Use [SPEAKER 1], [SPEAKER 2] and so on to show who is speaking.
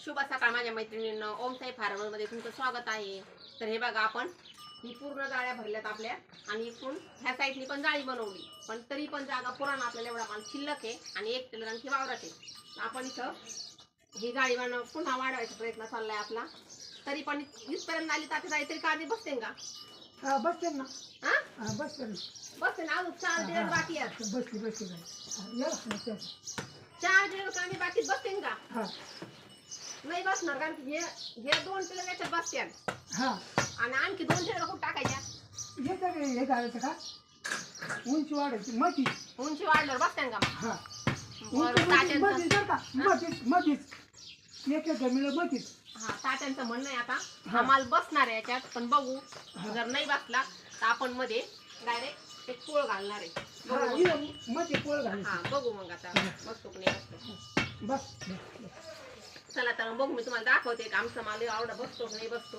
[SPEAKER 1] शुभ सकाळ माझ्या मैत्रिणींनो, ओम साई फार्मर मध्ये तुमचं स्वागत आहे। तर हे बघा, आपण ही पूर्ण जाळ्या भरल्यात आपल्या आणि इकडून ह्या साईडनी पण जाळी बनवली, पण तरी पण जागा पुराणा आपल्याला एवढा माल शिल्लक आहे आणि एक टेलर आणखी वावरात आहे। आपण इथं ही जाळी पुन्हा वाढवायचा प्रयत्न चाललाय आपला। तरी पण इथपर्यंत आली तर जाळी तरी काढली बसते का?
[SPEAKER 2] हा बसते ना।
[SPEAKER 1] हा
[SPEAKER 2] बसते ना।
[SPEAKER 1] बसते ना, अजून 4 दिवस बाकी आहेत।
[SPEAKER 2] बसते या
[SPEAKER 1] 4 दिवस आम्ही बाकी बसते का?
[SPEAKER 2] हा
[SPEAKER 1] नाही बसणार, कारण की हे 2 टेलर याच्यात बसत्यात।
[SPEAKER 2] हा
[SPEAKER 1] आणि आणखी 2 टेलर कुठं टाकायच्या?
[SPEAKER 2] हे करायचं का उंची वाढायची मधी
[SPEAKER 1] उंची वाढल्यावर बसत्यान का?
[SPEAKER 2] हा
[SPEAKER 1] बरं, ताट्यांचं
[SPEAKER 2] मधीच बरं का मधीच एक जमीन मधीच।
[SPEAKER 1] हा, ताट्यांचं म्हणणं आहे आता हा माल बसणार आहे याच्यात, पण बघू जर नाही बसला तर आपण मध्ये डायरेक्ट एक पोळ घालणार आहे।
[SPEAKER 2] मध्ये पोळ घालायची।
[SPEAKER 1] हा बघू मग आता बसतो की नाही बसतो।
[SPEAKER 2] बस
[SPEAKER 1] चला तर बघू, मी तुम्हाला दाखवते की आमचा माल आवडा बसतो की नाही बसतो।